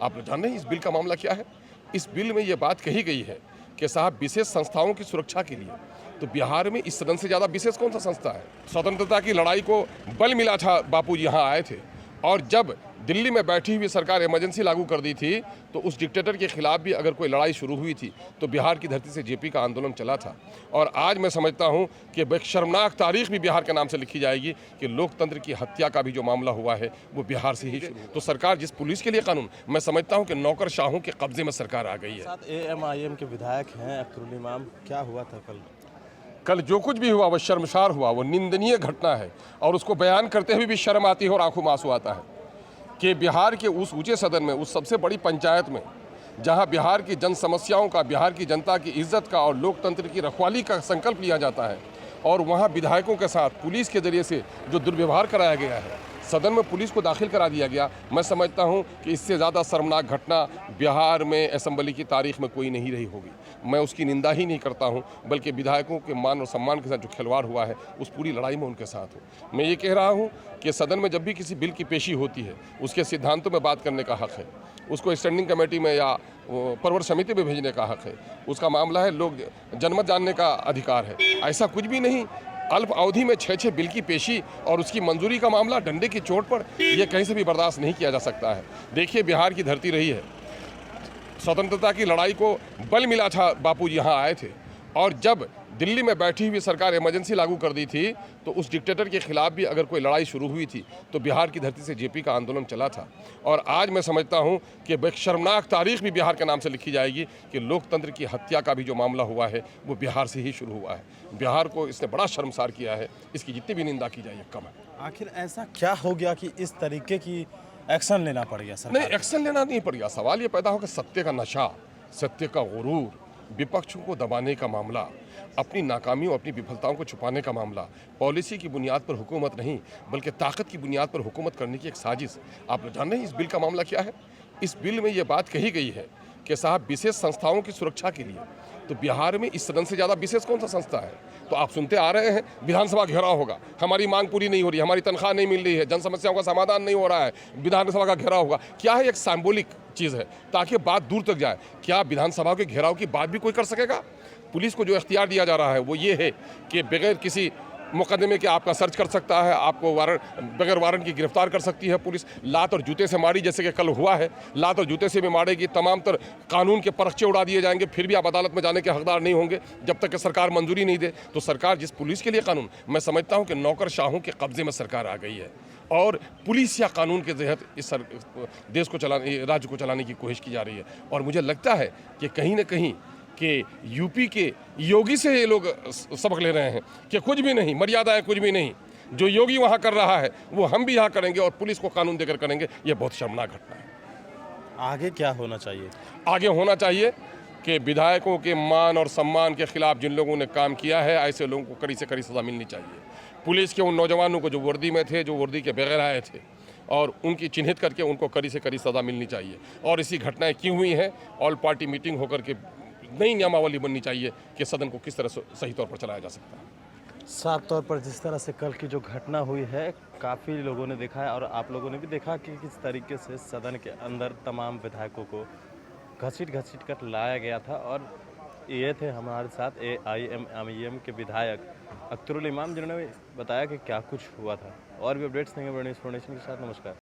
आप जान रहे हैं इस बिल का मामला क्या है? इस बिल में ये बात कही गई है कि साहब विशेष संस्थाओं की सुरक्षा के लिए, तो बिहार में इस सदन से ज़्यादा विशेष कौन सा संस्था है? स्वतंत्रता की लड़ाई को बल मिला था, बापू जी यहाँ आए थे, और जब दिल्ली में बैठी हुई सरकार इमरजेंसी लागू कर दी थी, तो उस डिक्टेटर के खिलाफ भी अगर कोई लड़ाई शुरू हुई थी तो बिहार की धरती से जेपी का आंदोलन चला था। और आज मैं समझता हूं कि एक शर्मनाक तारीख भी बिहार के नाम से लिखी जाएगी कि लोकतंत्र की हत्या का भी जो मामला हुआ है वो बिहार से ही शुरू हुआ। तो सरकार जिस पुलिस के लिए कानून, मैं समझता हूँ कि नौकरशाहों के कब्जे में सरकार आ गई है। साथ एएमआईएम के विधायक हैं अख्तरुल इमाम, क्या हुआ था कल जो कुछ भी हुआ वो शर्मसार हुआ, वो निंदनीय घटना है, और उसको बयान करते हुए भी शर्म आती है और आंखों में आंसू आता है कि बिहार के उस ऊंचे सदन में, उस सबसे बड़ी पंचायत में, जहां बिहार की जन समस्याओं का, बिहार की जनता की इज्जत का और लोकतंत्र की रखवाली का संकल्प लिया जाता है, और वहां विधायकों के साथ पुलिस के जरिए से जो दुर्व्यवहार कराया गया है, सदन में पुलिस को दाखिल करा दिया गया, मैं समझता हूं कि इससे ज़्यादा शर्मनाक घटना बिहार में असेंबली की तारीख में कोई नहीं रही होगी। मैं उसकी निंदा ही नहीं करता हूं, बल्कि विधायकों के मान और सम्मान के साथ जो खिलवाड़ हुआ है उस पूरी लड़ाई में उनके साथ हूं। मैं ये कह रहा हूं कि सदन में जब भी किसी बिल की पेशी होती है उसके सिद्धांतों में बात करने का हक है, उसको स्टैंडिंग कमेटी में या परवर समिति में भेजने का हक है, उसका मामला है, लोग जनमत जानने का अधिकार है। ऐसा कुछ भी नहीं, अल्प अवधि में 6 बिल की पेशी और उसकी मंजूरी का मामला डंडे की चोट पर, यह कहीं से भी बर्दाश्त नहीं किया जा सकता है। देखिए, बिहार की धरती रही है, स्वतंत्रता की लड़ाई को बल मिला था, बापू जी यहाँ आए थे, और जब दिल्ली में बैठी हुई सरकार इमरजेंसी लागू कर दी थी, तो उस डिक्टेटर के खिलाफ भी अगर कोई लड़ाई शुरू हुई थी तो बिहार की धरती से जेपी का आंदोलन चला था। और आज मैं समझता हूं कि एक शर्मनाक तारीख भी बिहार के नाम से लिखी जाएगी कि लोकतंत्र की हत्या का भी जो मामला हुआ है वो बिहार से ही शुरू हुआ है। बिहार को इसने बड़ा शर्मसार किया है, इसकी जितनी भी निंदा की जाए कम है। आखिर ऐसा क्या हो गया कि इस तरीके की एक्शन लेना पड़ गया सरकार? नहीं, एक्शन लेना नहीं पड़ गया, सवाल ये पैदा हो कि सत्य का नशा, सत्य का गुरूर, विपक्षों को दबाने का मामला, अपनी नाकामियों, अपनी विफलताओं को छुपाने का मामला, पॉलिसी की बुनियाद पर हुकूमत नहीं बल्कि ताकत की बुनियाद पर हुकूमत करने की एक साजिश। आप जान रहे हैं इस बिल का मामला क्या है? इस बिल में ये बात कही गई है कि साहब विशेष संस्थाओं की सुरक्षा के लिए, तो बिहार में इस सदन से ज़्यादा विशेष कौन सा संस्था है? तो आप सुनते आ रहे हैं विधानसभा घेराव होगा, हमारी मांग पूरी नहीं हो रही, हमारी तनख्वाह नहीं मिल रही है, जन समस्याओं का समाधान नहीं हो रहा है, विधानसभा का घेराव होगा। क्या है? एक सिंबॉलिक चीज़ है ताकि बात दूर तक जाए। क्या विधानसभा के घेराव की बात भी कोई कर सकेगा? पुलिस को जो इख्तियार दिया जा रहा है वो ये है कि बगैर किसी मुकदमे के आपका सर्च कर सकता है, आपको बगैर वारंट की गिरफ्तार कर सकती है पुलिस। लात और जूते से मारी, जैसे कि कल हुआ है, लात और जूते से भी मारेगी, तमाम तर कानून के परखचे उड़ा दिए जाएंगे, फिर भी आप अदालत में जाने के हकदार नहीं होंगे जब तक कि सरकार मंजूरी नहीं दे। तो सरकार जिस पुलिस के लिए कानून, मैं समझता हूँ कि नौकरशाहों के कब्जे में सरकार आ गई है, और पुलिस या कानून के तहत इस देश को चलाने, राज्य को चलाने की कोशिश की जा रही है। और मुझे लगता है कि कहीं ना कहीं कि यूपी के योगी से ये लोग सबक ले रहे हैं कि कुछ भी नहीं, मर्यादा है कुछ भी नहीं, जो योगी वहाँ कर रहा है वो हम भी यहाँ करेंगे, और पुलिस को कानून देकर करेंगे। ये बहुत शर्मनाक घटना है। आगे क्या होना चाहिए? आगे होना चाहिए कि विधायकों के मान और सम्मान के खिलाफ जिन लोगों ने काम किया है, ऐसे लोगों को कड़ी से कड़ी सज़ा मिलनी चाहिए। पुलिस के उन नौजवानों को जो वर्दी में थे, जो वर्दी के बगैर आए थे, और उनकी चिन्हित करके उनको कड़ी से कड़ी सज़ा मिलनी चाहिए। और इसी घटनाएं क्यों हुई हैं, ऑल पार्टी मीटिंग होकर के नई नियमावली बननी चाहिए कि सदन को किस तरह से सही तौर पर चलाया जा सकता है। साफ तौर पर जिस तरह से कल की जो घटना हुई है, काफ़ी लोगों ने देखा है और आप लोगों ने भी देखा कि किस तरीके से सदन के अंदर तमाम विधायकों को घसीट कर लाया गया था। और ये थे हमारे साथ एआईएम के विधायक अख्तरुल इमाम, जिन्होंने बताया कि क्या कुछ हुआ था। और भी अपडेट्स देंगे बड़ी इन्फॉर्मेशन के साथ। नमस्कार।